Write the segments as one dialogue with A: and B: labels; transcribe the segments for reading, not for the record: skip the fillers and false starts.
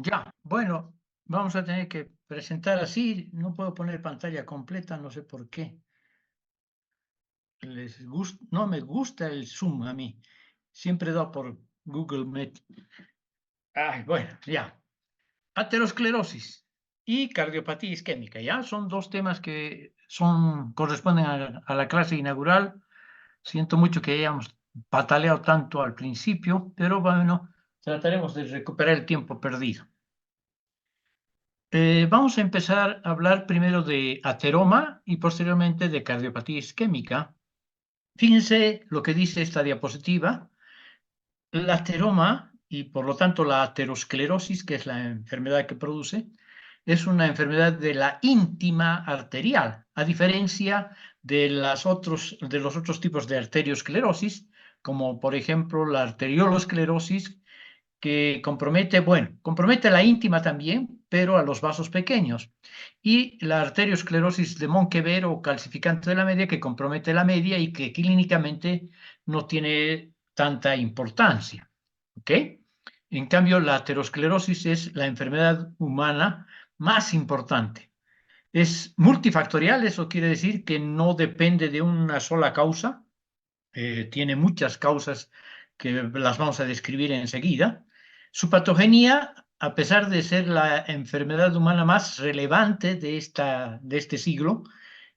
A: Ya, bueno, vamos a tener que presentar así. No puedo poner pantalla completa, no sé por qué. No me gusta el Zoom a mí. Siempre doy por Google Meet. Ay, bueno, ya. Aterosclerosis y cardiopatía isquémica, ya son dos temas que corresponden a la clase inaugural. Siento mucho que hayamos pataleado tanto al principio, pero bueno, trataremos de recuperar el tiempo perdido. Vamos a empezar a hablar primero de ateroma y posteriormente de cardiopatía isquémica. Fíjense lo que dice esta diapositiva. El ateroma y por lo tanto la aterosclerosis, que es la enfermedad que produce, es una enfermedad de la íntima arterial, a diferencia de los otros tipos de arteriosclerosis, como por ejemplo la arteriolosclerosis, que compromete la íntima también, pero a los vasos pequeños. Y la arteriosclerosis de Monkever o calcificante de la media, que compromete la media y que clínicamente no tiene tanta importancia. ¿Ok? En cambio, la aterosclerosis es la enfermedad humana más importante. Es multifactorial, eso quiere decir que no depende de una sola causa, tiene muchas causas que las vamos a describir enseguida. Su patogenia, a pesar de ser la enfermedad humana más relevante de este siglo,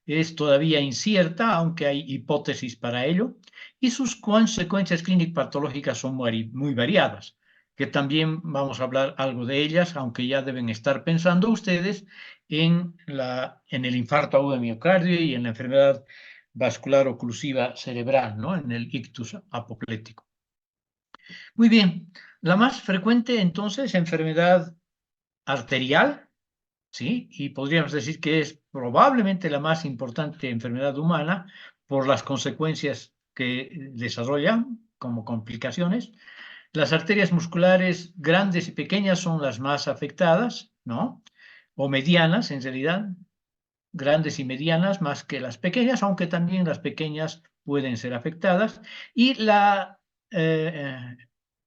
A: es todavía incierta, aunque hay hipótesis para ello, y sus consecuencias clínico-patológicas son muy variadas, que también vamos a hablar algo de ellas, aunque ya deben estar pensando ustedes en el infarto agudo de miocardio y en la enfermedad vascular oclusiva cerebral, ¿no? En el ictus apoplético. Muy bien, la más frecuente entonces enfermedad arterial, ¿sí? Y podríamos decir que es probablemente la más importante enfermedad humana por las consecuencias que desarrollan como complicaciones. Las arterias musculares grandes y pequeñas son las más afectadas, ¿no? O medianas, en realidad, grandes y medianas más que las pequeñas, aunque también las pequeñas pueden ser afectadas. Y la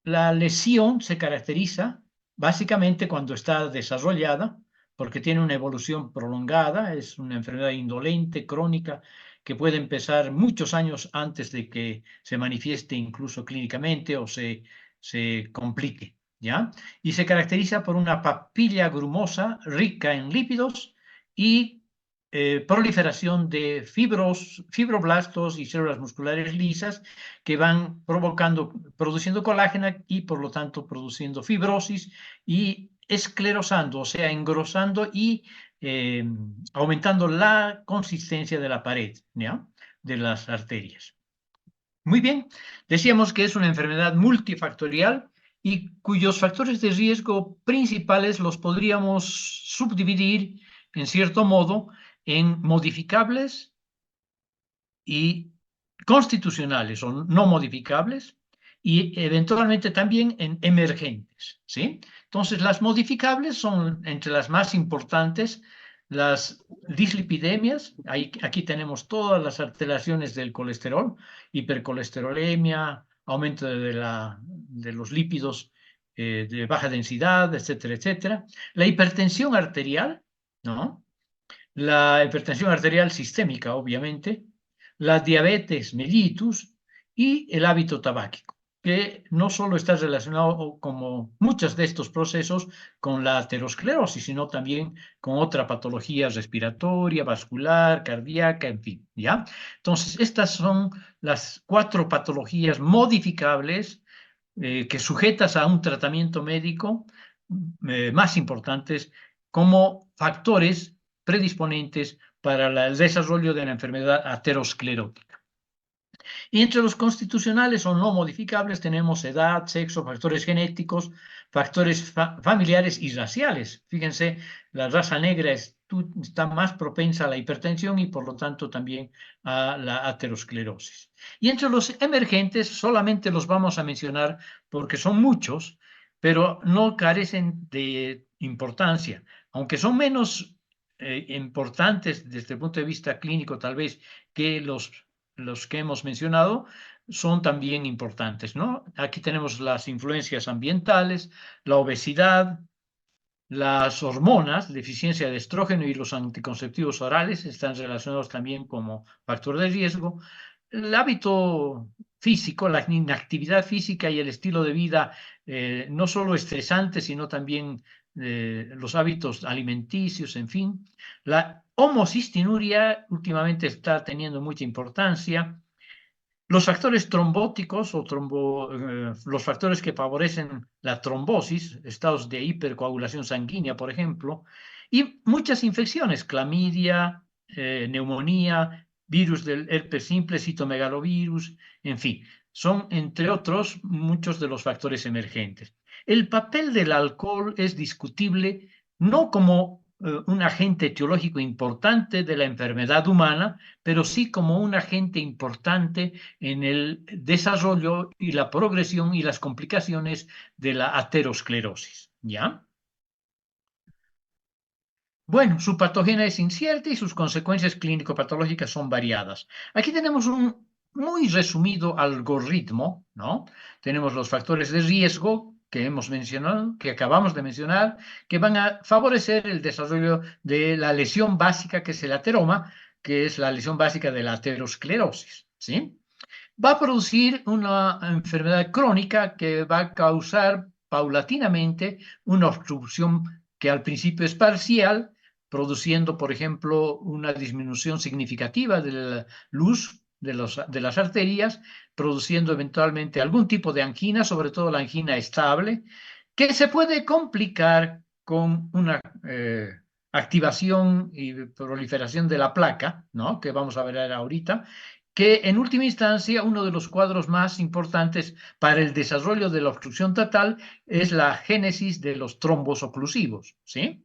A: lesión se caracteriza básicamente cuando está desarrollada, porque tiene una evolución prolongada, es una enfermedad indolente, crónica, que puede empezar muchos años antes de que se manifieste incluso clínicamente o se complique, ¿ya? Y se caracteriza por una papilla grumosa rica en lípidos y proliferación de fibroblastos y células musculares lisas que van produciendo colágeno y por lo tanto produciendo fibrosis y esclerosando, o sea, engrosando y aumentando la consistencia de la pared, ¿ya? De las arterias. Muy bien, decíamos que es una enfermedad multifactorial y cuyos factores de riesgo principales los podríamos subdividir en cierto modo en modificables y constitucionales o no modificables y eventualmente también en emergentes, ¿sí? Entonces, las modificables son entre las más importantes las dislipidemias. Aquí tenemos todas las alteraciones del colesterol, hipercolesterolemia, aumento de los lípidos de baja densidad, etcétera, etcétera. La hipertensión arterial, ¿no? La hipertensión arterial sistémica, obviamente, la diabetes mellitus y el hábito tabáquico, que no solo está relacionado, como muchos de estos procesos, con la aterosclerosis, sino también con otra patología respiratoria, vascular, cardíaca, en fin, ¿ya? Entonces, estas son las 4 patologías modificables que sujetas a un tratamiento médico más importantes como factores predisponentes para el desarrollo de la enfermedad aterosclerótica. Y entre los constitucionales o no modificables tenemos edad, sexo, factores genéticos, factores familiares y raciales. Fíjense, la raza negra está más propensa a la hipertensión y por lo tanto también a la aterosclerosis. Y entre los emergentes solamente los vamos a mencionar porque son muchos, pero no carecen de importancia, aunque son menos importantes desde el punto de vista clínico tal vez que los que hemos mencionado son también importantes, ¿no? Aquí tenemos las influencias ambientales, la obesidad, Las hormonas, deficiencia de estrógeno y los anticonceptivos orales están relacionados también como factor de riesgo. El hábito físico, la inactividad física y el estilo de vida no solo estresante, sino también los hábitos alimenticios, en fin. La homocistinuria últimamente está teniendo mucha importancia. Los factores trombóticos o los factores que favorecen la trombosis, estados de hipercoagulación sanguínea, por ejemplo, y muchas infecciones, clamidia, neumonía, virus del herpes simple, citomegalovirus, en fin, son, entre otros, muchos de los factores emergentes. El papel del alcohol es discutible no como un agente etiológico importante de la enfermedad humana, pero sí como un agente importante en el desarrollo y la progresión y las complicaciones de la aterosclerosis, ¿ya? Bueno, su patogenia es incierta y sus consecuencias clínico-patológicas son variadas. Aquí tenemos un muy resumido algoritmo, ¿no? Tenemos los factores de riesgo que hemos mencionado, que acabamos de mencionar, que van a favorecer el desarrollo de la lesión básica, que es el ateroma, que es la lesión básica de la aterosclerosis, ¿sí? Va a producir una enfermedad crónica que va a causar paulatinamente una obstrucción que al principio es parcial, produciendo, por ejemplo, una disminución significativa de la luz de las arterias, produciendo eventualmente algún tipo de angina, sobre todo la angina estable, que se puede complicar con una activación y proliferación de la placa, ¿no? Que vamos a ver ahorita, que en última instancia uno de los cuadros más importantes para el desarrollo de la obstrucción total es la génesis de los trombos oclusivos, ¿sí?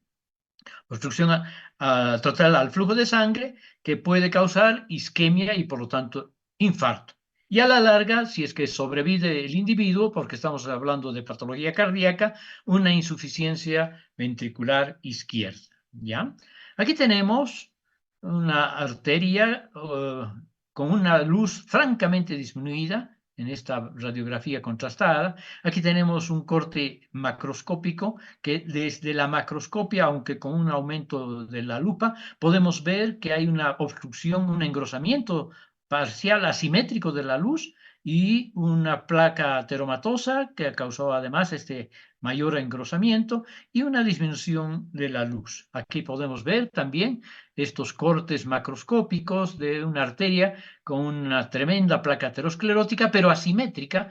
A: Obstrucción total al flujo de sangre que puede causar isquemia y por lo tanto infarto. Y a la larga, si es que sobrevive el individuo, porque estamos hablando de patología cardíaca, una insuficiencia ventricular izquierda, ¿ya? Aquí tenemos una arteria con una luz francamente disminuida en esta radiografía contrastada. Aquí tenemos un corte macroscópico que desde la macroscopia, aunque con un aumento de la lupa, podemos ver que hay una obstrucción, un engrosamiento parcial asimétrico de la luz y una placa ateromatosa que causó además este mayor engrosamiento y una disminución de la luz. Aquí podemos ver también estos cortes macroscópicos de una arteria con una tremenda placa aterosclerótica, pero asimétrica,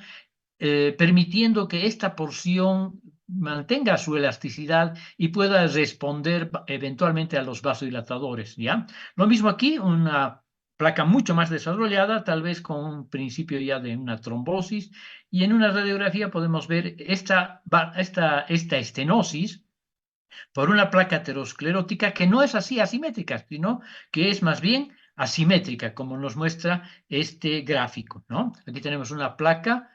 A: permitiendo que esta porción mantenga su elasticidad y pueda responder eventualmente a los vasodilatadores, ¿ya? Lo mismo aquí, una placa mucho más desarrollada, tal vez con un principio ya de una trombosis, y en una radiografía podemos ver esta estenosis por una placa aterosclerótica que no es así asimétrica, sino que es más bien asimétrica, como nos muestra este gráfico, ¿no? Aquí tenemos una placa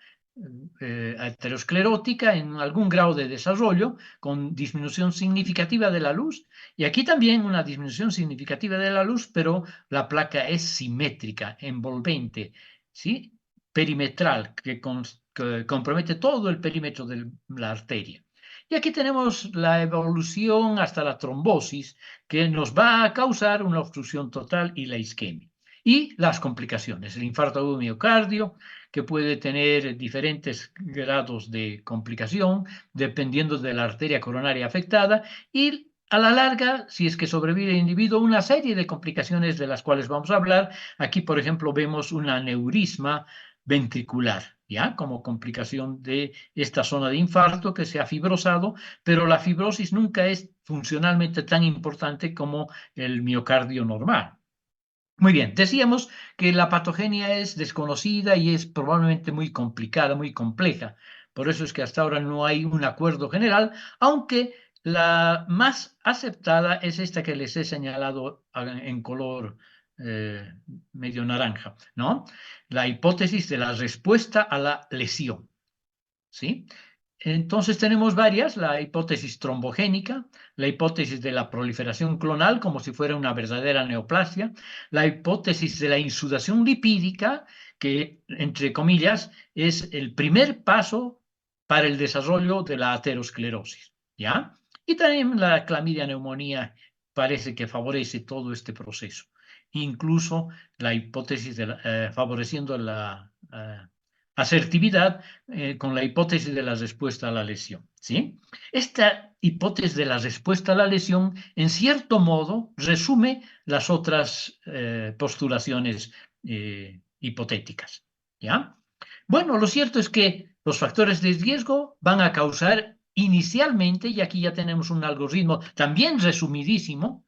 A: aterosclerótica en algún grado de desarrollo, con disminución significativa de la luz, y aquí también una disminución significativa de la luz, pero la placa es simétrica, envolvente, ¿sí? Perimetral, que compromete todo el perímetro de la arteria. Y aquí tenemos la evolución hasta la trombosis, que nos va a causar una obstrucción total y la isquemia. Y las complicaciones, el infarto agudo miocardio, que puede tener diferentes grados de complicación dependiendo de la arteria coronaria afectada y a la larga, si es que sobrevive el individuo, una serie de complicaciones de las cuales vamos a hablar. Aquí, por ejemplo, vemos un aneurisma ventricular, ¿ya? Como complicación de esta zona de infarto que se ha fibrosado, pero la fibrosis nunca es funcionalmente tan importante como el miocardio normal. Muy bien, decíamos que la patogenia es desconocida y es probablemente muy complicada, muy compleja. Por eso es que hasta ahora no hay un acuerdo general, aunque la más aceptada es esta que les he señalado en color eh, medio naranja, ¿no? La hipótesis de la respuesta a la lesión, ¿sí? Entonces tenemos varias, la hipótesis trombogénica, la hipótesis de la proliferación clonal como si fuera una verdadera neoplasia, la hipótesis de la insudación lipídica, que entre comillas es el primer paso para el desarrollo de la aterosclerosis, ¿ya? Y también la clamidia neumonía parece que favorece todo este proceso. Incluso la hipótesis favoreciendo la asertividad con la hipótesis de la respuesta a la lesión, ¿sí? Esta hipótesis de la respuesta a la lesión, en cierto modo, resume las otras postulaciones hipotéticas, ¿ya? Bueno, lo cierto es que los factores de riesgo van a causar inicialmente, y aquí ya tenemos un algoritmo también resumidísimo,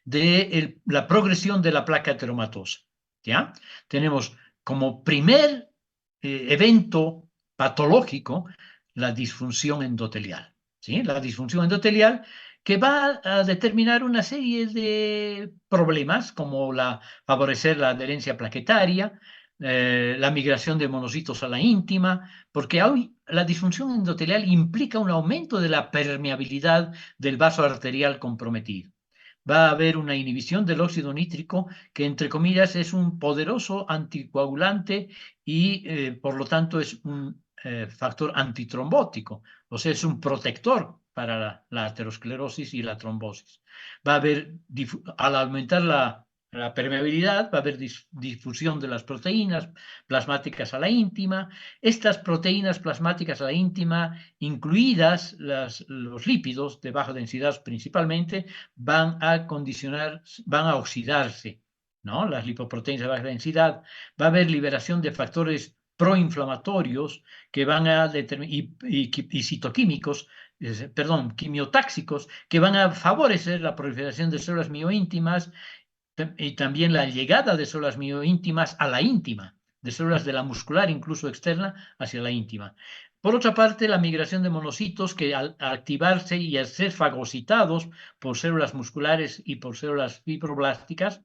A: de la progresión de la placa ateromatosa, ¿ya? Tenemos como primer evento patológico la disfunción endotelial, ¿sí? La disfunción endotelial que va a determinar una serie de problemas como favorecer la adherencia plaquetaria, la migración de monocitos a la íntima, porque hoy la disfunción endotelial implica un aumento de la permeabilidad del vaso arterial comprometido. Va a haber una inhibición del óxido nítrico que, entre comillas, es un poderoso anticoagulante y, por lo tanto, es un factor antitrombótico, o sea, es un protector para la aterosclerosis y la trombosis. Va a haber, al aumentar la permeabilidad, va a haber difusión de las proteínas plasmáticas a la íntima. Estas proteínas plasmáticas a la íntima, incluidas los lípidos de baja densidad principalmente, van a oxidarse, ¿no? Las lipoproteínas de baja densidad. Va a haber liberación de factores proinflamatorios que van a determinar, y citoquímicos, perdón, quimiotáxicos, que van a favorecer la proliferación de células mioíntimas y también la llegada de células mioíntimas a la íntima, de células de la muscular incluso externa hacia la íntima. Por otra parte, la migración de monocitos que al activarse y al ser fagocitados por células musculares y por células fibroblásticas,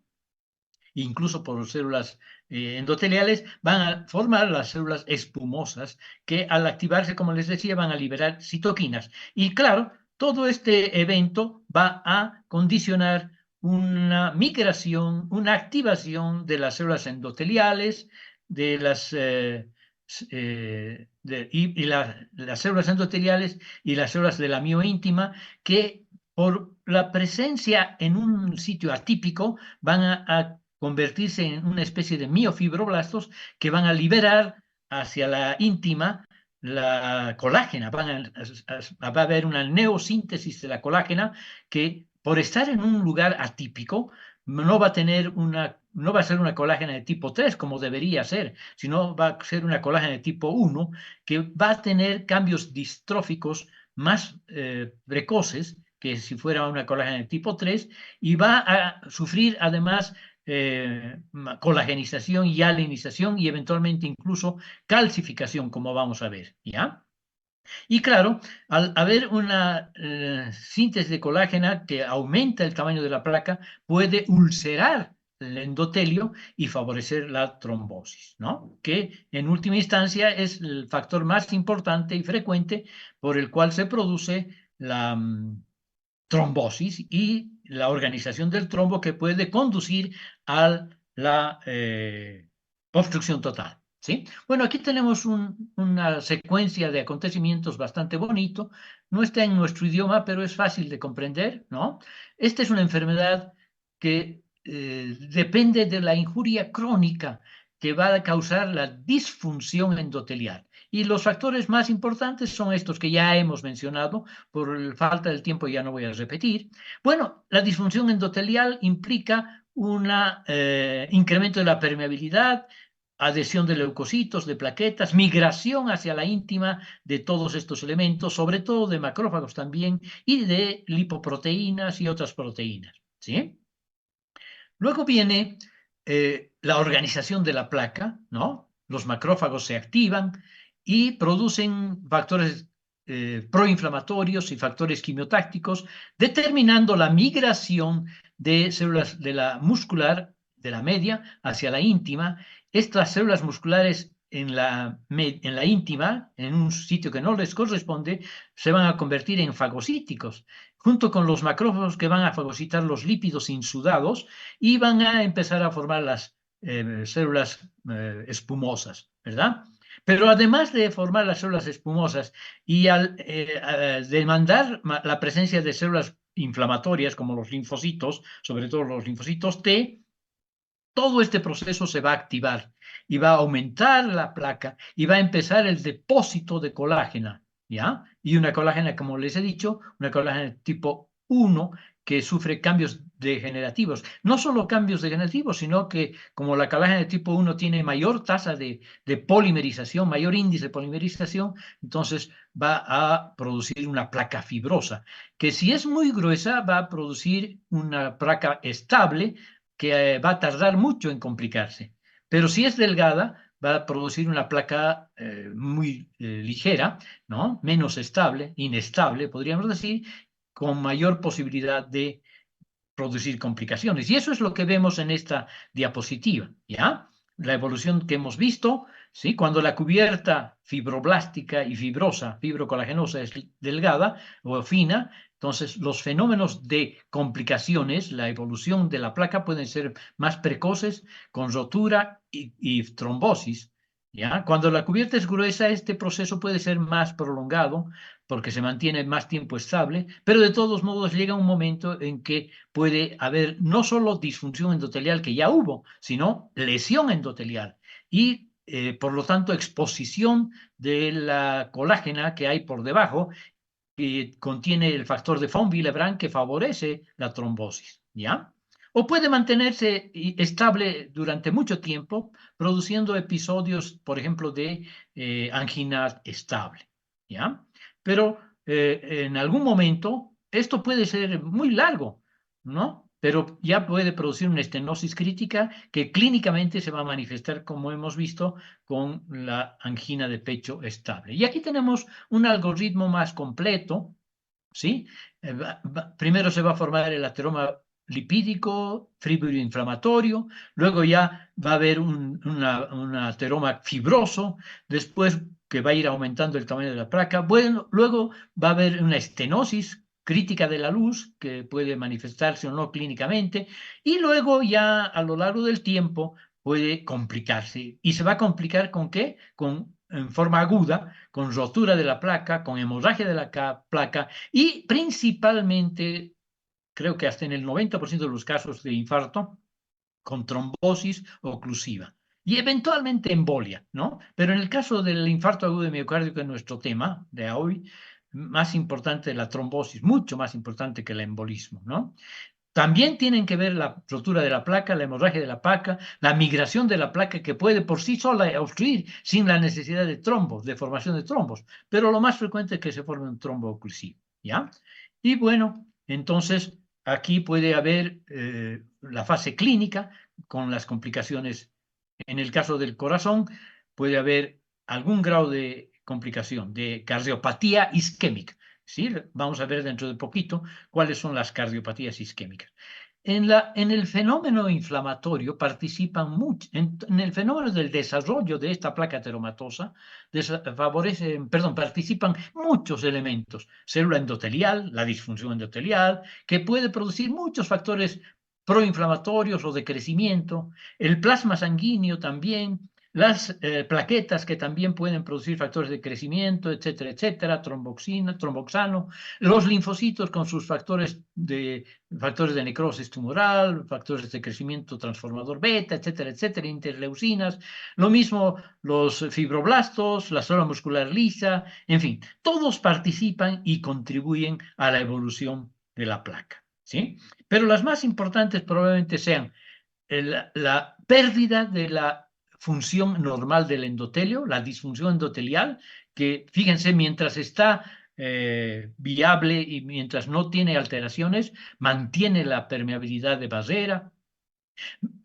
A: incluso por células endoteliales, van a formar las células espumosas que al activarse, como les decía, van a liberar citoquinas. Y claro, todo este evento va a condicionar una migración, una activación de las células endoteliales, de las células endoteliales y las células de la mioíntima, que por la presencia en un sitio atípico van a convertirse en una especie de miofibroblastos que van a liberar hacia la íntima la colágena. Va a haber una neosíntesis de la colágena que, por estar en un lugar atípico, no va a ser una colágena de tipo 3 como debería ser, sino va a ser una colágena de tipo 1 que va a tener cambios distróficos más precoces que si fuera una colágena de tipo 3, y va a sufrir además colagenización y alinización y eventualmente incluso calcificación, como vamos a ver, ¿ya? Y claro, al haber una síntesis de colágena que aumenta el tamaño de la placa, puede ulcerar el endotelio y favorecer la trombosis, ¿no? Que en última instancia es el factor más importante y frecuente por el cual se produce la trombosis y la organización del trombo que puede conducir a la obstrucción total, ¿sí? Bueno, aquí tenemos una secuencia de acontecimientos bastante bonito. No está en nuestro idioma, pero es fácil de comprender, ¿no? Esta es una enfermedad que depende de la injuria crónica que va a causar la disfunción endotelial. Y los factores más importantes son estos que ya hemos mencionado. Por falta del tiempo ya no voy a repetir. Bueno, la disfunción endotelial implica un incremento de la permeabilidad, adhesión de leucocitos, de plaquetas, migración hacia la íntima de todos estos elementos, sobre todo de macrófagos también, y de lipoproteínas y otras proteínas, ¿sí? Luego viene la organización de la placa, ¿no? Los macrófagos se activan y producen factores proinflamatorios y factores quimiotácticos, determinando la migración de células de la muscular, de la media, hacia la íntima. Estas células musculares en la íntima, en un sitio que no les corresponde, se van a convertir en fagocíticos, junto con los macrófagos que van a fagocitar los lípidos insudados y van a empezar a formar las células espumosas, ¿verdad? Pero además de formar las células espumosas y al demandar la presencia de células inflamatorias como los linfocitos, sobre todo los linfocitos T, todo este proceso se va a activar y va a aumentar la placa y va a empezar el depósito de colágena, ¿ya? Y una colágena, como les he dicho, una colágena tipo 1 que sufre cambios degenerativos. No solo cambios degenerativos, sino que como la colágena de tipo 1 tiene mayor tasa de polimerización, mayor índice de polimerización, entonces va a producir una placa fibrosa, que si es muy gruesa va a producir una placa estable que va a tardar mucho en complicarse. Pero si es delgada, va a producir una placa muy ligera, ¿no? Menos estable, inestable, podríamos decir, con mayor posibilidad de producir complicaciones. Y eso es lo que vemos en esta diapositiva, ¿ya? La evolución que hemos visto, ¿sí? Cuando la cubierta fibroblástica y fibrosa, fibrocolagenosa es delgada o fina, entonces los fenómenos de complicaciones, la evolución de la placa pueden ser más precoces con rotura y trombosis, ¿ya? Cuando la cubierta es gruesa, este proceso puede ser más prolongado porque se mantiene más tiempo estable, pero de todos modos llega un momento en que puede haber no solo disfunción endotelial que ya hubo, sino lesión endotelial y por lo tanto exposición de la colágena que hay por debajo que contiene el factor de von Willebrand que favorece la trombosis, ¿ya? O puede mantenerse estable durante mucho tiempo, produciendo episodios, por ejemplo, de angina estable, ¿ya? Pero en algún momento esto puede ser muy largo, ¿no? Pero ya puede producir una estenosis crítica que clínicamente se va a manifestar, como hemos visto, con la angina de pecho estable. Y aquí tenemos un algoritmo más completo, ¿sí? Primero se va a formar el ateroma lipídico, fibroinflamatorio, luego ya va a haber un ateroma fibroso, después que va a ir aumentando el tamaño de la placa, bueno, luego va a haber una estenosis crítica de la luz, que puede manifestarse o no clínicamente, y luego ya a lo largo del tiempo puede complicarse. ¿Y se va a complicar con qué? En forma aguda, con rotura de la placa, con hemorragia de la placa y principalmente, creo que hasta en el 90% de los casos de infarto, con trombosis oclusiva. Y eventualmente embolia, ¿no? Pero en el caso del infarto agudo de miocardio, que es nuestro tema de hoy, más importante la trombosis, mucho más importante que el embolismo, ¿no? También tienen que ver la rotura de la placa, la hemorragia de la placa, la migración de la placa que puede por sí sola obstruir sin la necesidad de trombos, de formación de trombos. Pero lo más frecuente es que se forme un trombo oclusivo, ¿ya? Y bueno, entonces aquí puede haber la fase clínica con las complicaciones. En el caso del corazón puede haber algún grado de complicación de cardiopatía isquémica. ¿Sí? Vamos a ver dentro de poquito cuáles son las cardiopatías isquémicas. En el fenómeno inflamatorio participan mucho, en el fenómeno del desarrollo de esta placa ateromatosa, participan muchos elementos. Célula endotelial, la disfunción endotelial, que puede producir muchos factores proinflamatorios o de crecimiento, el plasma sanguíneo también, las plaquetas que también pueden producir factores de crecimiento, etcétera, etcétera, tromboxano, los linfocitos con sus factores de necrosis tumoral, factores de crecimiento transformador beta, etcétera, etcétera, interleucinas, lo mismo los fibroblastos, la célula muscular lisa, en fin, todos participan y contribuyen a la evolución de la placa, ¿sí? Pero las más importantes probablemente sean la pérdida de la función normal del endotelio, la disfunción endotelial, que fíjense, mientras está viable y mientras no tiene alteraciones, mantiene la permeabilidad de barrera,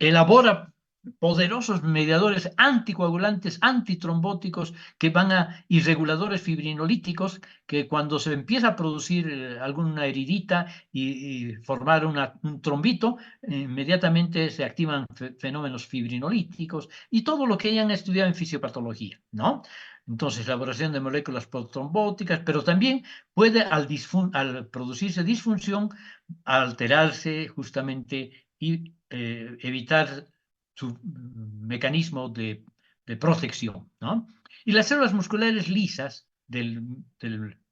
A: elabora poderosos mediadores anticoagulantes, antitrombóticos que van a y reguladores fibrinolíticos que cuando se empieza a producir alguna heridita y formar un trombito, inmediatamente se activan fenómenos fibrinolíticos y todo lo que hayan estudiado en fisiopatología, ¿no? Entonces, elaboración de moléculas protrombóticas, pero también puede al producirse disfunción alterarse justamente y evitar su mecanismo de protección, ¿no? Y las células musculares lisas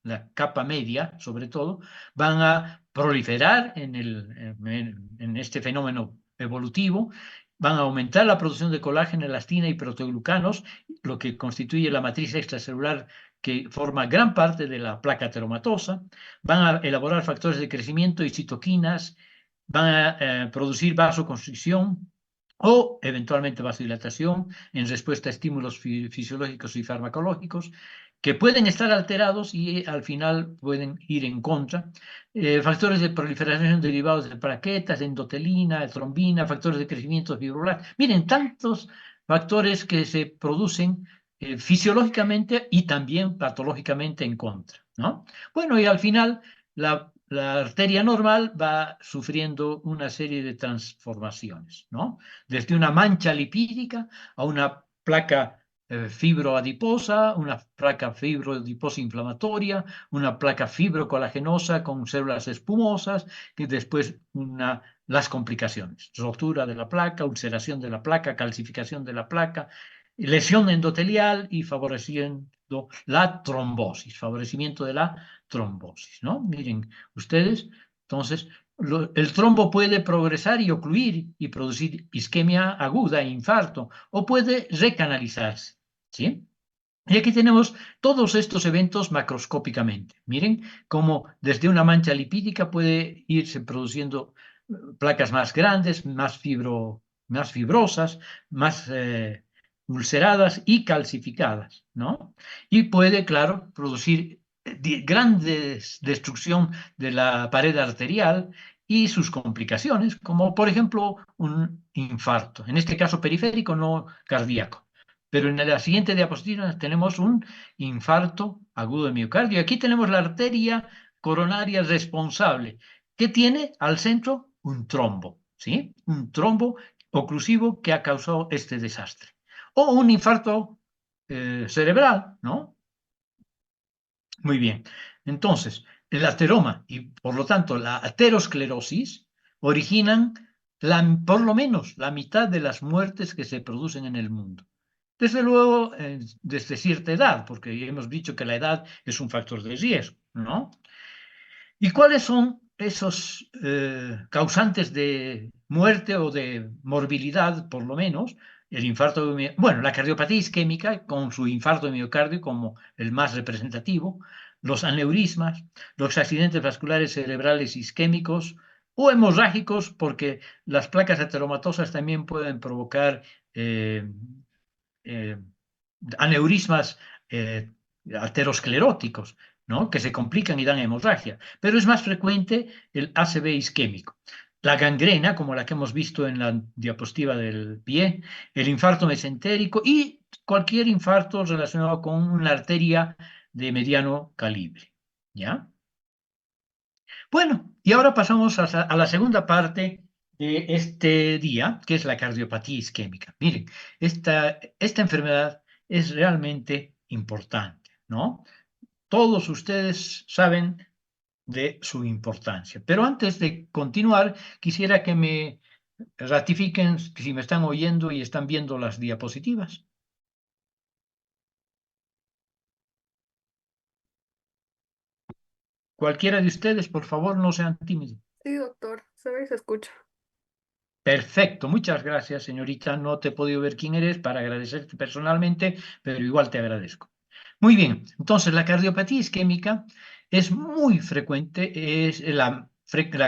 A: la capa media, sobre todo, van a proliferar en este fenómeno evolutivo, van a aumentar la producción de colágeno, elastina y proteoglucanos, lo que constituye la matriz extracelular que forma gran parte de la placa teromatosa, van a elaborar factores de crecimiento y citoquinas, van a producir vasoconstricción o eventualmente vasodilatación en respuesta a estímulos fisiológicos y farmacológicos que pueden estar alterados y al final pueden ir en contra. Factores de proliferación derivados de plaquetas, de endotelina, de trombina, factores de crecimiento fibrolar. Miren, tantos factores que se producen fisiológicamente y también patológicamente en contra, ¿no? Bueno, y al final la arteria normal va sufriendo una serie de transformaciones, ¿no? Desde una mancha lipídica a una placa fibroadiposa, una placa fibroadiposa inflamatoria, una placa fibrocolagenosa con células espumosas y después las complicaciones, rotura de la placa, ulceración de la placa, calcificación de la placa, lesión endotelial y favoreciendo la trombosis, favorecimiento de la trombosis, ¿no? Miren ustedes, entonces, el trombo puede progresar y ocluir y producir isquemia aguda e infarto, o puede recanalizarse, ¿sí? Y aquí tenemos todos estos eventos macroscópicamente. Miren cómo desde una mancha lipídica puede irse produciendo placas más grandes, más fibrosas, más ulceradas y calcificadas, ¿no? Y puede, claro, producir grandes destrucción de la pared arterial y sus complicaciones, como por ejemplo un infarto, en este caso periférico, no cardíaco. Pero en la siguiente diapositiva tenemos un infarto agudo de miocardio. Aquí tenemos la arteria coronaria responsable, que tiene al centro un trombo, ¿sí? Un trombo oclusivo que ha causado este desastre. O un infarto cerebral, ¿no? Muy bien. Entonces, el ateroma y por lo tanto la aterosclerosis originan por lo menos la mitad de las muertes que se producen en el mundo. Desde luego, desde cierta edad, porque ya hemos dicho que la edad es un factor de riesgo, ¿no? ¿Y cuáles son esos causantes de muerte o de morbilidad, por lo menos? El infarto de bueno, la cardiopatía isquémica, con su infarto de miocardio como el más representativo, los aneurismas, los accidentes vasculares cerebrales isquémicos o hemorrágicos, porque las placas ateromatosas también pueden provocar eh, aneurismas ateroscleróticos, ¿no? Que se complican y dan hemorragia, pero es más frecuente el ACV isquémico. La gangrena, como la que hemos visto en la diapositiva del pie, el infarto mesentérico y cualquier infarto relacionado con una arteria de mediano calibre, ¿ya? Bueno, y ahora pasamos a la segunda parte de este día, que es la cardiopatía isquémica. Miren, esta enfermedad es realmente importante, ¿no? Todos ustedes saben de su importancia. Pero antes de continuar, quisiera que me ratifiquen si me están oyendo y están viendo las diapositivas. Cualquiera de ustedes, por favor, no sean tímidos.
B: Sí, doctor, se ve y se escucha.
A: Perfecto, muchas gracias, señorita. No te he podido ver quién eres para agradecerte personalmente, pero igual te agradezco. Muy bien, entonces la cardiopatía isquémica es muy frecuente, es la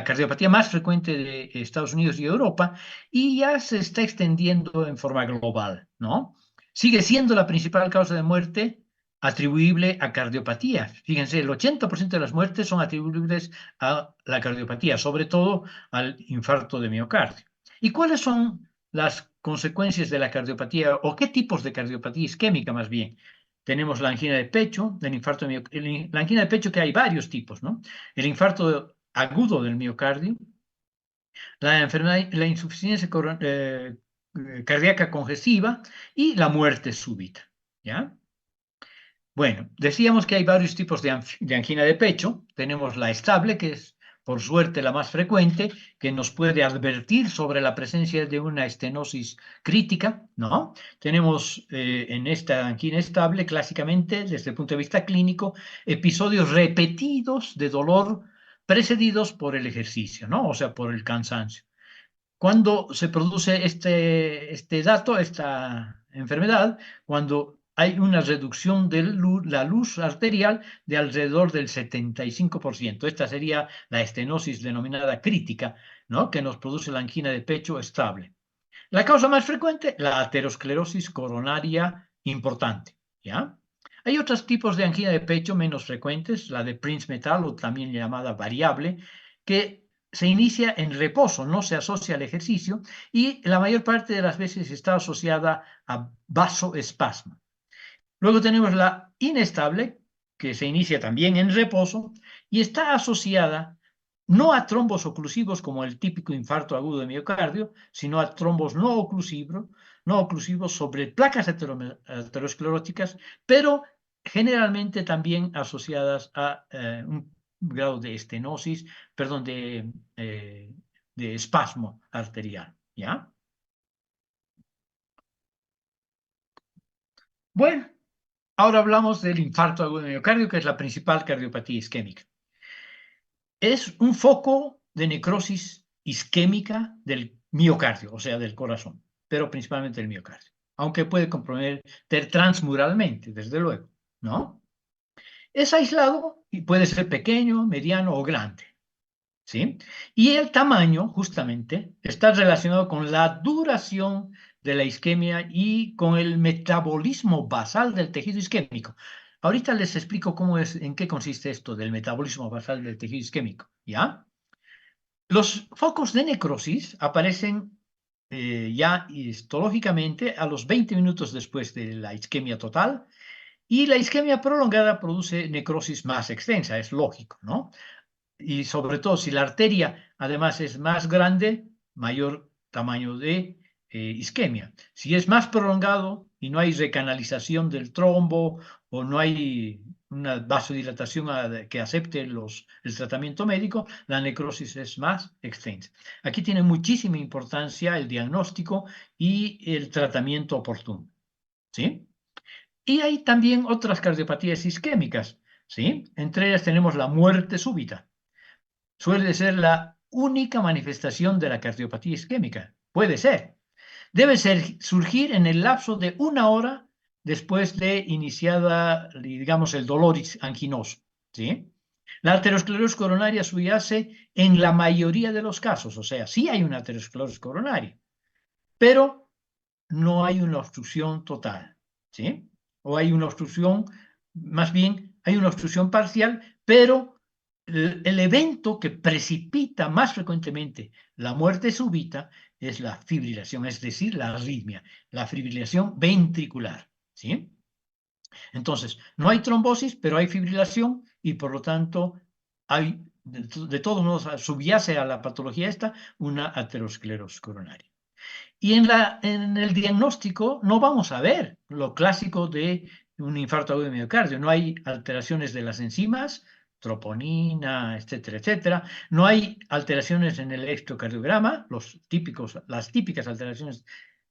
A: cardiopatía más frecuente de Estados Unidos y Europa y ya se está extendiendo en forma global, ¿no? Sigue siendo la principal causa de muerte atribuible a cardiopatía. Fíjense, el 80% de las muertes son atribuibles a la cardiopatía, sobre todo al infarto de miocardio. ¿Y cuáles son las consecuencias de la cardiopatía o qué tipos de cardiopatía isquémica más bien? Tenemos la angina de pecho, el infarto de miocardio, la angina de pecho que hay varios tipos, ¿no? El infarto agudo del miocardio, la enfermedad, la insuficiencia cardíaca congestiva y la muerte súbita, ¿ya? Bueno, decíamos que hay varios tipos de angina de pecho. Tenemos la estable, que es por suerte la más frecuente, que nos puede advertir sobre la presencia de una estenosis crítica, ¿no? Tenemos en esta angina estable, clásicamente, desde el punto de vista clínico, episodios repetidos de dolor precedidos por el ejercicio, ¿no? O sea, por el cansancio. Cuando se produce este dato, esta enfermedad, cuando hay una reducción de la luz arterial de alrededor del 75%. Esta sería la estenosis denominada crítica, ¿no? Que nos produce la angina de pecho estable. La causa más frecuente, la aterosclerosis coronaria importante, ¿ya? Hay otros tipos de angina de pecho menos frecuentes, la de Prince-Metal o también llamada variable, que se inicia en reposo, no se asocia al ejercicio y la mayor parte de las veces está asociada a vasoespasmo. Luego tenemos la inestable, que se inicia también en reposo y está asociada no a trombos oclusivos como el típico infarto agudo de miocardio, sino a trombos no oclusivos sobre placas ateroscleróticas, pero generalmente también asociadas a un grado de estenosis, perdón, de espasmo arterial, ¿ya? Bueno, ahora hablamos del infarto agudo de miocardio, que es la principal cardiopatía isquémica. Es un foco de necrosis isquémica del miocardio, o sea, del corazón, pero principalmente del miocardio, aunque puede comprometer transmuralmente, desde luego, ¿no? Es aislado y puede ser pequeño, mediano o grande, ¿sí? Y el tamaño, justamente, está relacionado con la duración de la isquemia y con el metabolismo basal del tejido isquémico. Ahorita les explico en qué consiste esto del metabolismo basal del tejido isquémico, ¿ya? Los focos de necrosis aparecen ya histológicamente a los 20 minutos después de la isquemia total y la isquemia prolongada produce necrosis más extensa, es lógico, ¿no? Y sobre todo si la arteria además es más grande, mayor tamaño de isquemia. Si es más prolongado y no hay recanalización del trombo o no hay una vasodilatación que acepte el tratamiento médico, la necrosis es más extensa. Aquí tiene muchísima importancia el diagnóstico y el tratamiento oportuno, ¿sí? Y hay también otras cardiopatías isquémicas, ¿sí? Entre ellas tenemos la muerte súbita. Suele ser la única manifestación de la cardiopatía isquémica. Puede ser. Debe surgir en el lapso de 1 hora después de iniciada, digamos, el dolor anginoso, ¿sí? La aterosclerosis coronaria subyace en la mayoría de los casos, o sea, sí hay una aterosclerosis coronaria, pero no hay una obstrucción total, ¿sí? O hay una obstrucción, más bien, hay una obstrucción parcial, pero el evento que precipita más frecuentemente la muerte súbita es la fibrilación, es decir, la arritmia, la fibrilación ventricular, ¿sí? Entonces, no hay trombosis, pero hay fibrilación y por lo tanto hay, de todos modos, subyace a la patología esta una aterosclerosis coronaria. Y en el diagnóstico no vamos a ver lo clásico de un infarto agudo de miocardio. No hay alteraciones de las enzimas, troponina, etcétera, etcétera. No hay alteraciones en el electrocardiograma, las típicas alteraciones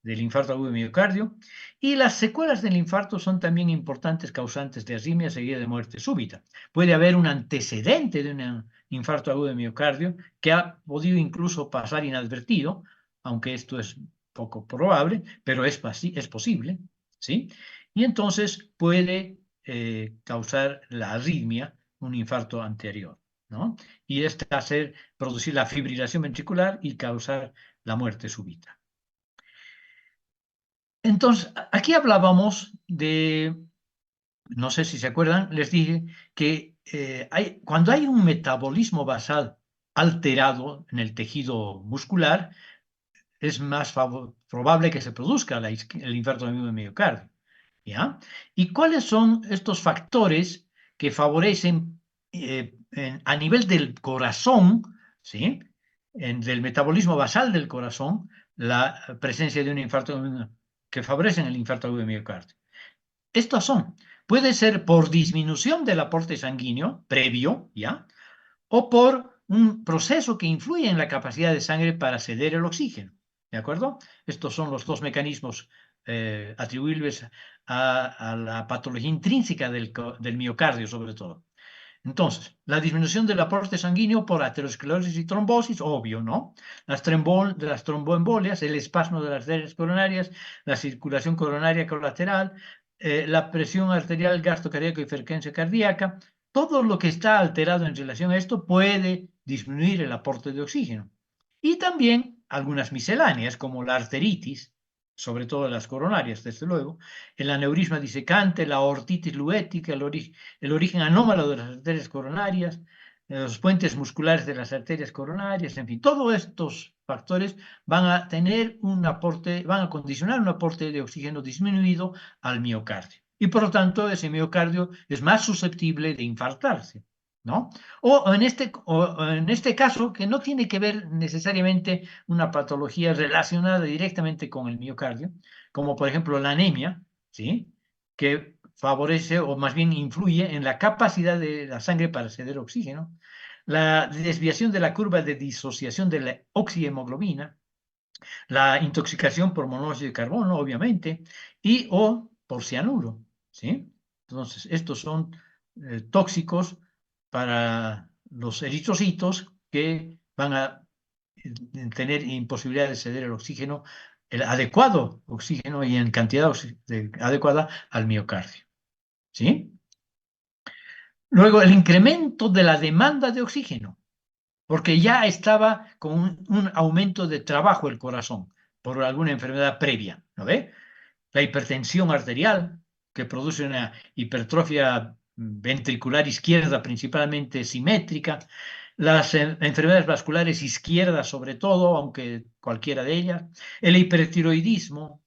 A: del infarto agudo de miocardio. Y las secuelas del infarto son también importantes causantes de arritmia seguida de muerte súbita. Puede haber un antecedente de un infarto agudo de miocardio que ha podido incluso pasar inadvertido, aunque esto es poco probable, pero es posible, ¿sí? Y entonces puede causar la arritmia, un infarto anterior, ¿no? Y producir la fibrilación ventricular y causar la muerte súbita. Entonces, aquí hablábamos de, no sé si se acuerdan, les dije que cuando hay un metabolismo basal alterado en el tejido muscular, es más probable que se produzca el infarto agudo de miocardio, ¿ya? ¿Y cuáles son estos factores que favorecen a nivel del corazón, ¿sí? Del metabolismo basal del corazón, la presencia de un infarto que favorecen el infarto agudo de miocardio? Estos puede ser por disminución del aporte sanguíneo previo, ¿ya? O por un proceso que influye en la capacidad de sangre para ceder el oxígeno. ¿De acuerdo? Estos son los dos mecanismos atribuibles a la patología intrínseca del miocardio, sobre todo. Entonces, la disminución del aporte sanguíneo por aterosclerosis y trombosis, obvio, ¿no? De las tromboembolias, el espasmo de las arterias coronarias, la circulación coronaria colateral, la presión arterial, gasto cardíaco y frecuencia cardíaca, todo lo que está alterado en relación a esto puede disminuir el aporte de oxígeno. Y también algunas misceláneas, como la arteritis, sobre todo las coronarias, desde luego, el aneurisma disecante, la aortitis luética, el origen anómalo de las arterias coronarias, los puentes musculares de las arterias coronarias, en fin, todos estos factores van a tener un aporte, van a condicionar un aporte de oxígeno disminuido al miocardio. Y por lo tanto, ese miocardio es más susceptible de infartarse, ¿no? O en este caso, que no tiene que ver necesariamente una patología relacionada directamente con el miocardio, como por ejemplo la anemia, ¿sí? Que favorece o más bien influye en la capacidad de la sangre para ceder oxígeno, la desviación de la curva de disociación de la oxihemoglobina, la intoxicación por monóxido de carbono, obviamente, y o por cianuro, ¿sí? Entonces, estos son tóxicos para los eritrocitos que van a tener imposibilidad de ceder el oxígeno, el adecuado oxígeno y en cantidad adecuada al miocardio, ¿sí? Luego, el incremento de la demanda de oxígeno, porque ya estaba con un aumento de trabajo el corazón por alguna enfermedad previa, ¿no ve? La hipertensión arterial, que produce una hipertrofia ventricular izquierda principalmente simétrica, las enfermedades vasculares izquierdas sobre todo, aunque cualquiera de ellas, el hipertiroidismo,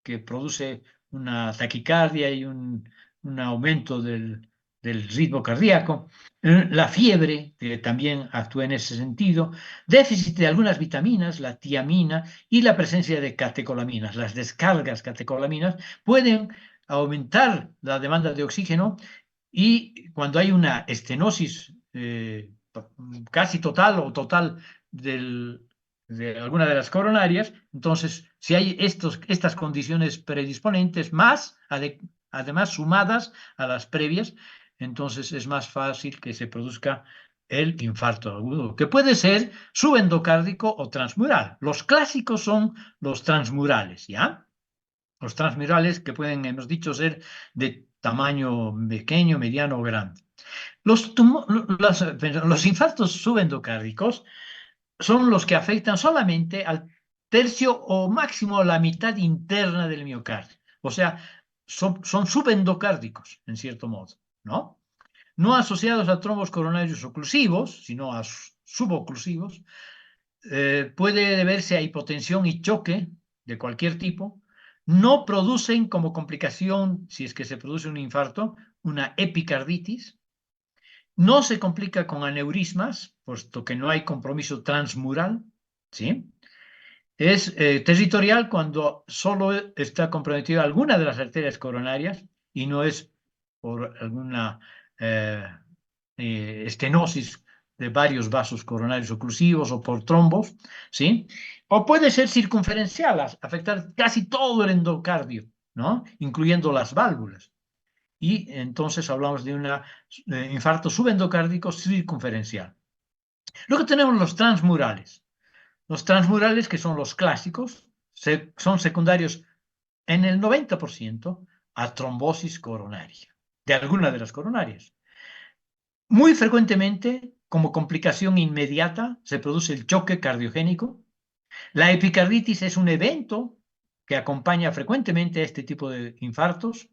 A: que produce una taquicardia y un aumento del ritmo cardíaco, la fiebre, que también actúa en ese sentido, déficit de algunas vitaminas, la tiamina y la presencia de catecolaminas. Las descargas catecolaminas pueden aumentar la demanda de oxígeno y cuando hay una estenosis casi total o total de alguna de las coronarias, entonces si hay estas condiciones predisponentes más, además sumadas a las previas, entonces es más fácil que se produzca el infarto agudo, que puede ser subendocárdico o transmural. Los clásicos son los transmurales, ¿ya? Los transmurales que pueden, hemos dicho, ser de tamaño pequeño, mediano o grande. Los infartos subendocárdicos son los que afectan solamente al tercio o máximo la mitad interna del miocardio. O sea, son subendocárdicos, en cierto modo, ¿no? No asociados a trombos coronarios oclusivos, sino a suboclusivos. Puede deberse a hipotensión y choque de cualquier tipo. No producen como complicación, si es que se produce un infarto, una epicarditis. No se complica con aneurismas, puesto que no hay compromiso transmural, ¿sí? Es territorial cuando solo está comprometida alguna de las arterias coronarias y no es por alguna estenosis de varios vasos coronarios oclusivos o por trombos, ¿sí? O puede ser circunferencial, afectar casi todo el endocardio, ¿no? Incluyendo las válvulas. Y entonces hablamos de un infarto subendocárdico circunferencial. Luego tenemos los transmurales. Los transmurales, que son los clásicos, son secundarios en el 90% a trombosis coronaria, de alguna de las coronarias. Muy frecuentemente, como complicación inmediata, se produce el choque cardiogénico. La epicarditis es un evento que acompaña frecuentemente a este tipo de infartos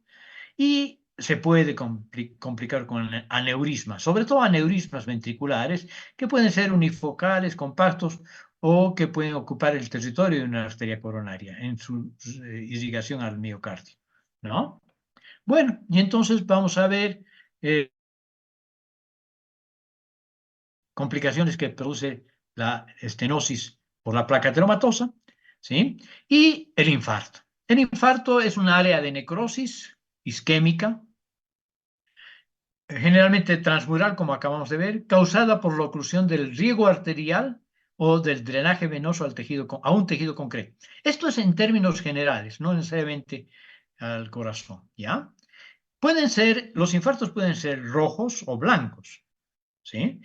A: y se puede complicar con aneurismas, sobre todo aneurismas ventriculares, que pueden ser unifocales, compactos o que pueden ocupar el territorio de una arteria coronaria en su irrigación al miocardio, ¿no? Bueno, y entonces vamos a ver complicaciones que produce la estenosis por la placa ateromatosa, ¿sí? Y el infarto. El infarto es un área de necrosis isquémica generalmente transmural, como acabamos de ver, causada por la oclusión del riego arterial o del drenaje venoso al tejido, a un tejido concreto. Esto es en términos generales, no necesariamente al corazón, ¿ya? Los infartos pueden ser rojos o blancos, ¿sí?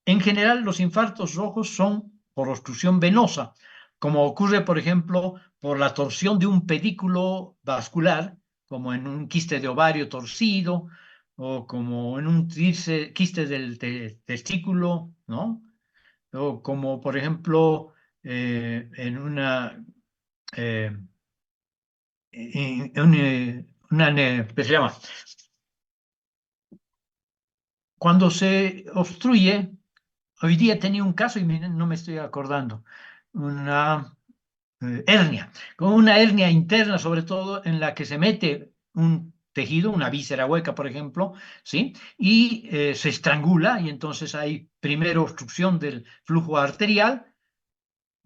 A: En general, los infartos rojos son por obstrucción venosa, como ocurre, por ejemplo, por la torsión de un pedículo vascular, como en un quiste de ovario torcido, o como en un quiste del testículo, ¿no? O como, por ejemplo, en una, eh, ¿qué se llama? Cuando se obstruye, hoy día tenía un caso y no me estoy acordando, una hernia, con una hernia interna sobre todo en la que se mete un tejido, una víscera hueca, por ejemplo, ¿sí? Y se estrangula y entonces hay primero obstrucción del flujo arterial,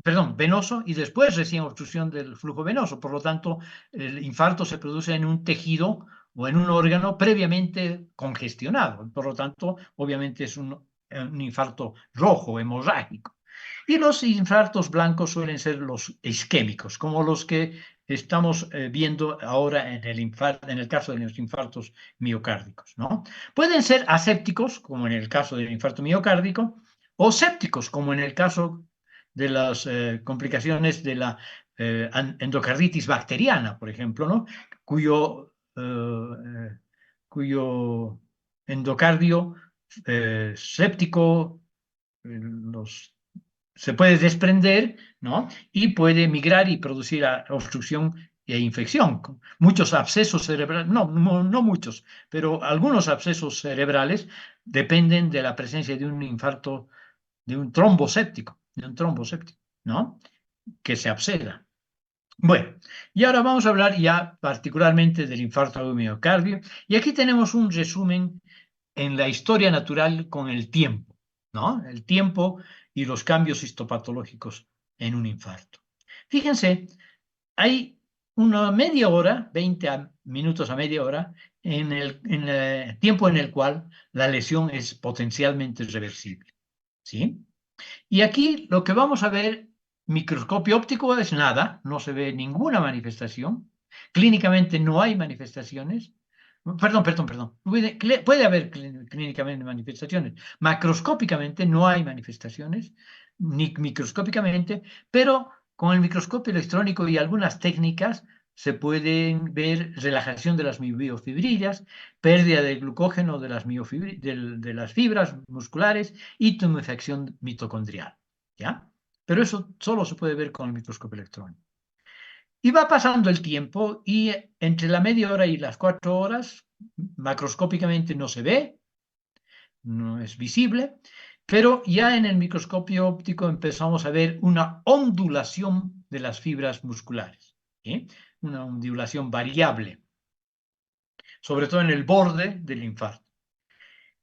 A: perdón, venoso, y después recién obstrucción del flujo venoso. Por lo tanto, el infarto se produce en un tejido o en un órgano previamente congestionado. Por lo tanto, obviamente es un infarto rojo, hemorrágico. Y los infartos blancos suelen ser los isquémicos, como los que estamos viendo ahora en el caso de los infartos miocárdicos, ¿no? Pueden ser asépticos, como en el caso del infarto miocárdico, o sépticos, como en el caso de las complicaciones de la endocarditis bacteriana, por ejemplo, ¿no? Cuyo endocardio séptico los se puede desprender, ¿no? Y puede migrar y producir obstrucción e infección. Muchos abscesos cerebrales, no muchos, pero algunos abscesos cerebrales dependen de la presencia de un infarto, de un tromboséptico, ¿no? Que se absceda. Bueno, y ahora vamos a hablar ya particularmente del infarto agudo miocardio. Y aquí tenemos un resumen en la historia natural con el tiempo, ¿no? El tiempo y los cambios histopatológicos en un infarto. Fíjense, hay una media hora, 20 minutos a media hora, en el tiempo en el cual la lesión es potencialmente reversible, ¿sí? Y aquí lo que vamos a ver, microscopio óptico es nada, no se ve ninguna manifestación, clínicamente no hay manifestaciones, perdón, puede haber clínicamente manifestaciones, macroscópicamente no hay manifestaciones, ni microscópicamente, pero con el microscopio electrónico y algunas técnicas se pueden ver relajación de las miofibrillas, pérdida de glucógeno de las fibras musculares y tumefacción mitocondrial, ¿ya? Pero eso solo se puede ver con el microscopio electrónico. Y va pasando el tiempo y entre la media hora y las 4 horas, macroscópicamente no se ve, no es visible, pero ya en el microscopio óptico empezamos a ver una ondulación de las fibras musculares, ¿sí? Una ondulación variable, sobre todo en el borde del infarto.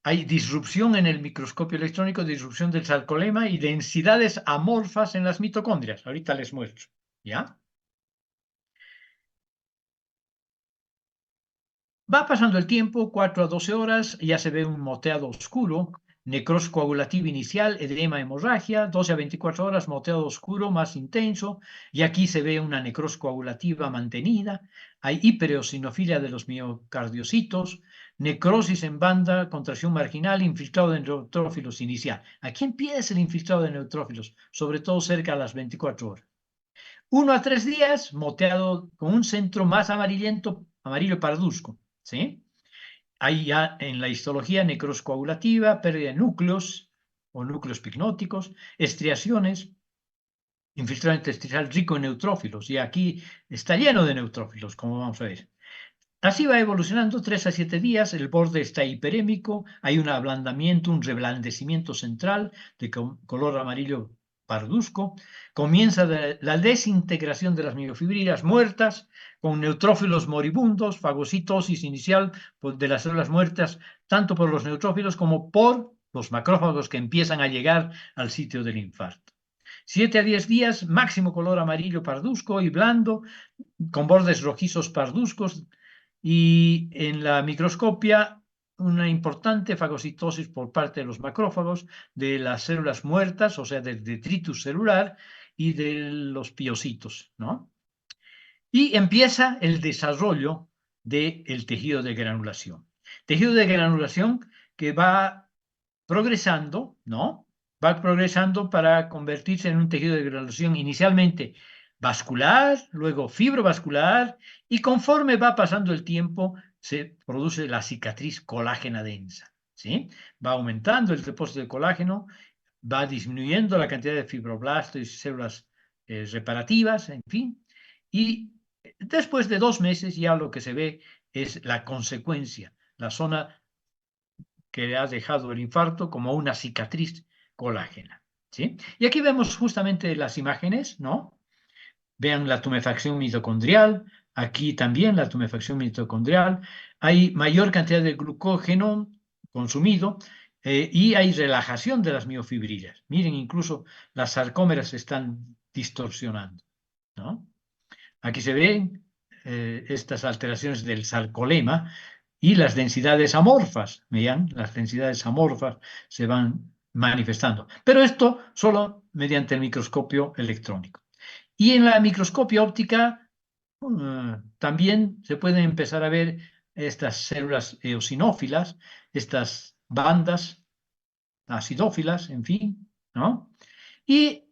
A: Hay disrupción en el microscopio electrónico, disrupción del sarcolema y densidades amorfas en las mitocondrias. Ahorita les muestro, ¿ya? Va pasando el tiempo, 4 a 12 horas, ya se ve un moteado oscuro, necrosis coagulativa inicial, edema, hemorragia, 12 a 24 horas, moteado oscuro más intenso, y aquí se ve una necrosis coagulativa mantenida, hay hipereosinofilia de los miocardiocitos, necrosis en banda, contracción marginal, infiltrado de neutrófilos inicial. Aquí empieza el infiltrado de neutrófilos, sobre todo cerca a las 24 horas. 1 a 3 días, moteado con un centro más amarillento, amarillo parduzco, ¿sí? Hay ya en la histología necrosis coagulativa, pérdida de núcleos o núcleos picnóticos, estriaciones, infiltrado intestinal rico en neutrófilos, y aquí está lleno de neutrófilos, como vamos a ver. Así va evolucionando 3 a 7 días, el borde está hiperémico, hay un ablandamiento, un reblandecimiento central de color amarillo parduzco, comienza la desintegración de las miofibrilas muertas con neutrófilos moribundos, fagocitosis inicial de las células muertas, tanto por los neutrófilos como por los macrófagos que empiezan a llegar al sitio del infarto. 7 a 10 días, máximo color amarillo parduzco y blando, con bordes rojizos parduzcos, y en la microscopia una importante fagocitosis por parte de los macrófagos de las células muertas, o sea, del detritus celular y de los piocitos, ¿no? Y empieza el desarrollo del tejido de granulación. Tejido de granulación que va progresando, ¿no? Va progresando para convertirse en un tejido de granulación inicialmente vascular, luego fibrovascular, y conforme va pasando el tiempo se produce la cicatriz colágena densa, ¿sí? Va aumentando el depósito de colágeno, va disminuyendo la cantidad de fibroblastos y células reparativas, en fin, y después de 2 meses ya lo que se ve es la consecuencia, la zona que ha dejado el infarto como una cicatriz colágena, ¿sí? Y aquí vemos justamente las imágenes, ¿no? Vean la tumefacción mitocondrial, aquí también la tumefacción mitocondrial, hay mayor cantidad de glucógeno consumido y hay relajación de las miofibrillas. Miren, incluso las sarcómeras se están distorsionando, ¿no? Aquí se ven estas alteraciones del sarcolema y las densidades amorfas. Vean, las densidades amorfas se van manifestando. Pero esto solo mediante el microscopio electrónico. Y en la microscopia óptica también se pueden empezar a ver estas células eosinófilas, estas bandas acidófilas, en fin, ¿no? Y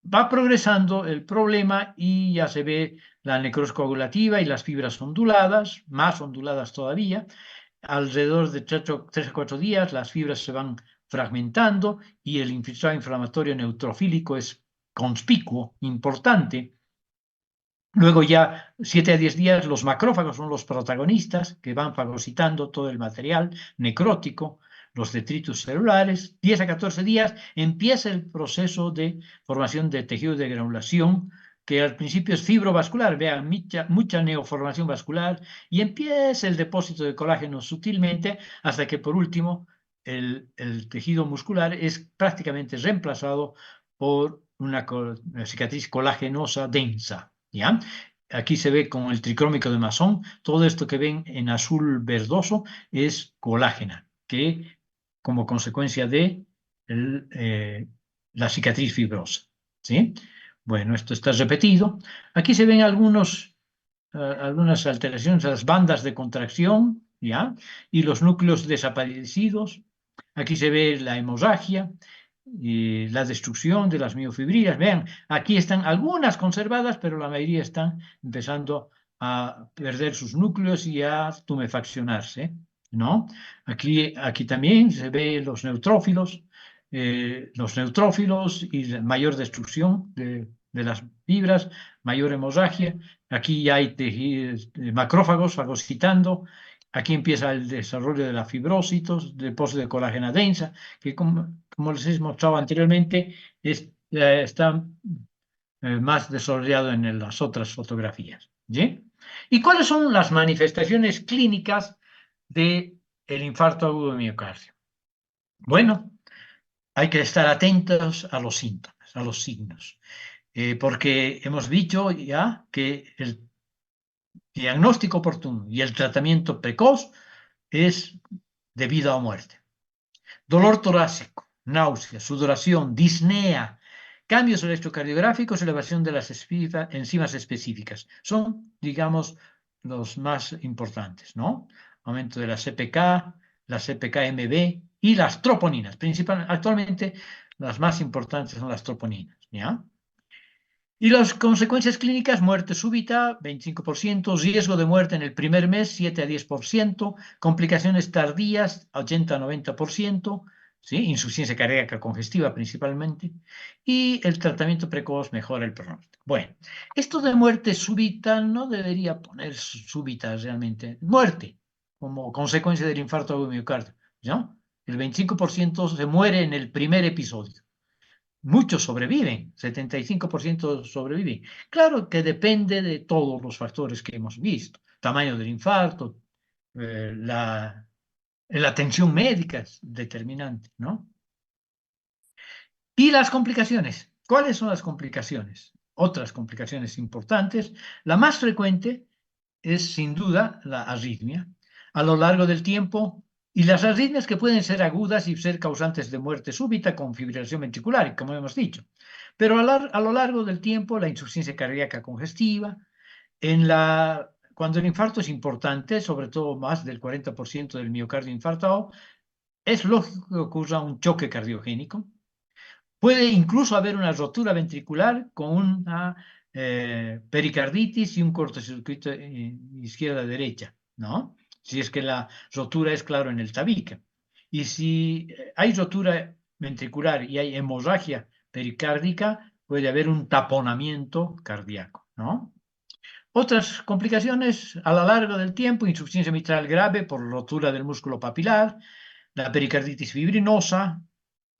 A: va progresando el problema y ya se ve la necrosis coagulativa y las fibras onduladas, más onduladas todavía. Alrededor de 3 a 4 días las fibras se van fragmentando y el infiltrado inflamatorio neutrofílico es conspicuo, importante. Luego ya 7 a 10 días los macrófagos son los protagonistas que van fagocitando todo el material necrótico, los detritus celulares. 10 a 14 días empieza el proceso de formación de tejido de granulación, que al principio es fibrovascular, vean, mucha neoformación vascular, y empieza el depósito de colágeno sutilmente hasta que por último el tejido muscular es prácticamente reemplazado por una cicatriz colagenosa densa. ¿Ya? Aquí se ve con el tricrómico de Masson, todo esto que ven en azul verdoso es colágena, que como consecuencia de la cicatriz fibrosa, ¿sí? Bueno, esto está repetido. Aquí se ven algunas alteraciones a las bandas de contracción, ¿ya? Y los núcleos desaparecidos. Aquí se ve la hemorragia, la destrucción de las miofibrillas. Vean, aquí están algunas conservadas, pero la mayoría están empezando a perder sus núcleos y a tumefaccionarse, ¿no? Aquí también se ve los neutrófilos y la mayor destrucción de las fibras, mayor hemorragia. Aquí ya hay macrófagos fagocitando. Aquí empieza el desarrollo de la fibrositos, depósito de colágena densa, que como les he mostrado anteriormente, está más desarrollado en las otras fotografías. ¿Sí? ¿Y cuáles son las manifestaciones clínicas del infarto agudo de miocardio? Bueno, hay que estar atentos a los síntomas, a los signos, porque hemos dicho ya que el diagnóstico oportuno y el tratamiento precoz es de vida o muerte. Dolor torácico, náusea, sudoración, disnea, cambios electrocardiográficos, elevación de las enzimas específicas. Son, digamos, los más importantes, ¿no? Aumento de la CPK-MB y las troponinas. Actualmente, las más importantes son las troponinas, ¿ya? Y las consecuencias clínicas, muerte súbita, 25%, riesgo de muerte en el primer mes, 7 a 10%, complicaciones tardías, 80 a 90%, ¿sí? Insuficiencia cardíaca congestiva principalmente, y el tratamiento precoz mejora el pronóstico. Bueno, esto de muerte súbita no debería poner súbita realmente. Muerte, como consecuencia del infarto agudo de miocardio, ¿no? El 25% se muere en el primer episodio. Muchos sobreviven, 75% sobreviven. Claro que depende de todos los factores que hemos visto, tamaño del infarto, la atención médica es determinante, ¿no? Y las complicaciones. ¿Cuáles son las complicaciones? Otras complicaciones importantes. La más frecuente es sin duda la arritmia. A lo largo del tiempo Y las arritmias que pueden ser agudas y ser causantes de muerte súbita con fibrilación ventricular, como hemos dicho. Pero a lo largo del tiempo, la insuficiencia cardíaca congestiva, cuando el infarto es importante, sobre todo más del 40% del miocardio infartado, es lógico que ocurra un choque cardiogénico. Puede incluso haber una rotura ventricular con una pericarditis y un cortocircuito izquierda-derecha, ¿no? Si es que la rotura es, claro, en el tabique. Y si hay rotura ventricular y hay hemorragia pericárdica, puede haber un taponamiento cardíaco, ¿no? Otras complicaciones a lo largo del tiempo: insuficiencia mitral grave por rotura del músculo papilar, la pericarditis fibrinosa,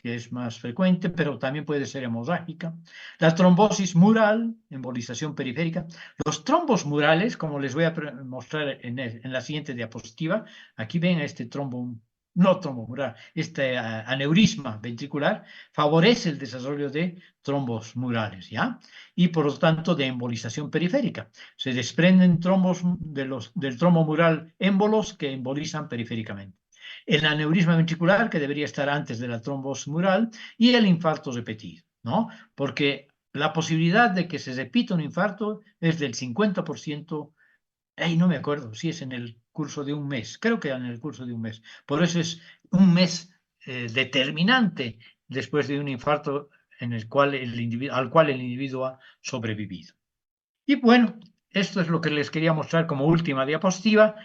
A: que es más frecuente, pero también puede ser hemorrágica, la trombosis mural, embolización periférica. Los trombos murales, como les voy a mostrar en la siguiente diapositiva, aquí ven este trombo, no trombo mural, este aneurisma ventricular favorece el desarrollo de trombos murales, ¿ya? Y por lo tanto de embolización periférica. Se desprenden trombos del trombo mural émbolos que embolizan periféricamente. El aneurisma ventricular, que debería estar antes de la trombosis mural, y el infarto repetido, ¿no? Porque la posibilidad de que se repita un infarto es del 50%, no me acuerdo si es en el curso de un mes, creo que en el curso de un mes. Por eso es un mes determinante después de un infarto al cual el individuo ha sobrevivido. Y bueno, esto es lo que les quería mostrar como última diapositiva.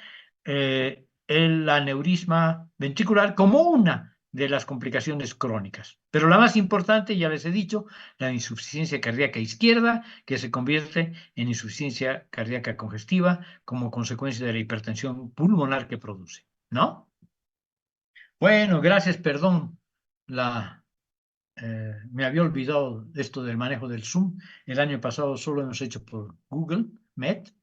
A: El aneurisma ventricular como una de las complicaciones crónicas. Pero la más importante, ya les he dicho, la insuficiencia cardíaca izquierda, que se convierte en insuficiencia cardíaca congestiva como consecuencia de la hipertensión pulmonar que produce, ¿no? Bueno, gracias, perdón. Me había olvidado esto del manejo del Zoom. El año pasado solo hemos hecho por Google Meet.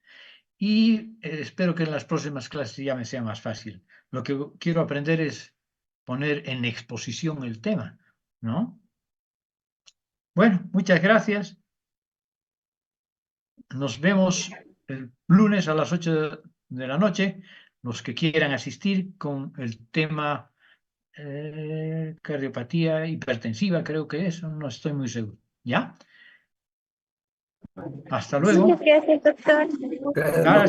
A: Y espero que en las próximas clases ya me sea más fácil. Lo que quiero aprender es poner en exposición el tema, ¿no? Bueno, muchas gracias. Nos vemos el lunes a las 8 de la noche. Los que quieran asistir con el tema cardiopatía hipertensiva, creo que es, no estoy muy seguro. ¿Ya? Hasta luego.
C: Muchas gracias, doctor.
A: Gracias.